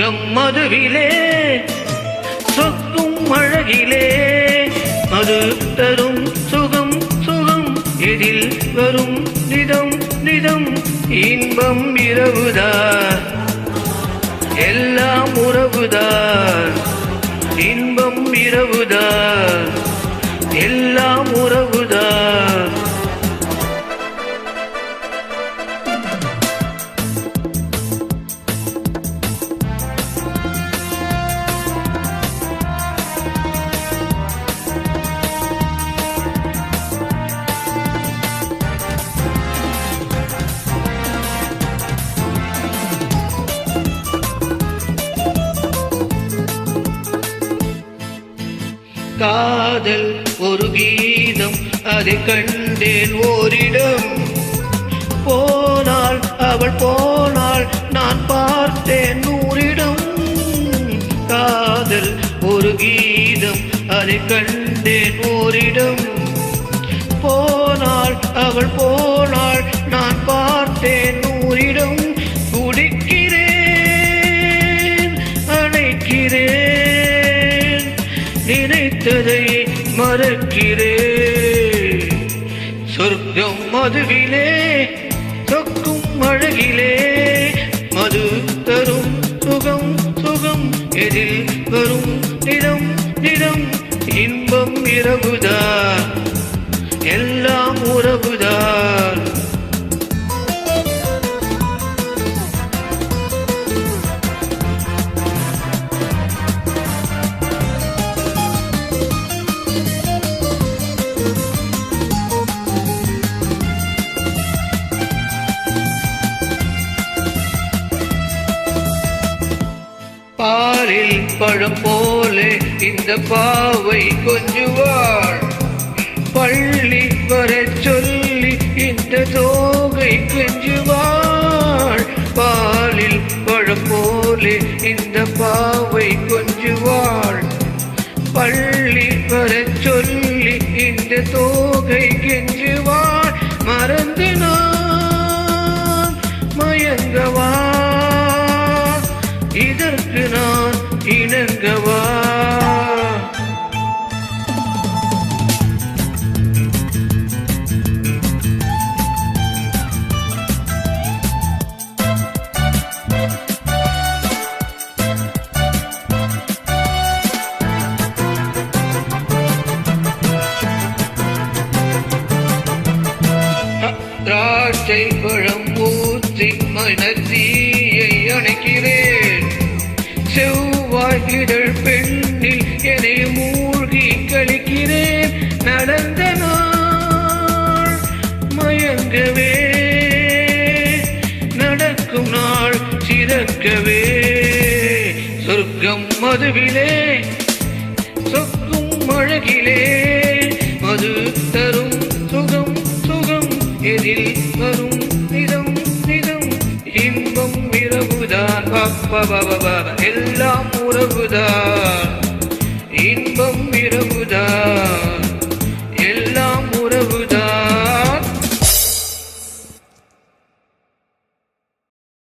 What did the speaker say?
சொர்க்கம் மதுவிலே சொக்கும் அழகிலே மது தரும் சுகம் சுகம் எதில் வரும் நிதம் நிதம் இன்பம் இரவுதான் எல்லாம் உறவுதான் இன்பம் இரவுதான் எல்லாம் உறவுதான் காதல் ஒரு கீதம் அதை கண்டேன் ஓரிடம் போனாள் அவள் போனாள் நான் பார்த்தேன் நூறிடம் காதல் ஒரு கீதம் அதை கண்டேன் ஓரிடம் போனாள் அவள் போனாள் நான் பார்த்தேன் நூறிடம் குடிக்கிறேன் அணைக்கிறேன் நினைத்ததை மறக்கிறேன் சொர்க்கம் மதுவிலே சொக்கும் அழகிலே மது தரும் சுகம் சுகம் எதில் வரும் நிறம் நிறம் இன்பம் இரவுதான் எல்லாம் உறவுதான் பாலில் பழம் போலே இந்த பாவை கொஞ்சுவாள் பள்ளி வர சொல்லி இந்த தோகை கொஞ்சுவாள் பாலில் பழம் போலே இந்த பாவை கொஞ்சுவாள் பள்ளி வர சொல்லி இந்த தோகை கெஞ்சுவாள் மறந்து நான் மயங்கவா இதற்கு நான் இணங்கவா திராட்சை பழம் ஊற்றி மனத்தீயை அணைக்கிறேன் செவ்வாய் இதழ் பெண்ணில் என்னை மூழ்கி கழிக்கிறேன் நடந்த நாள் மயங்கவே நடக்கும் நாள் சிறக்கவே சொர்க்கம் மதுவிலே சொக்கும் அழகிலே மது தரும் சுகம் சுகம் எதில் வரும் நிதம் நிதம் இன்பம் இரவுதான் எல்லாம் உறவுதான் இன்பம் இரவுதான்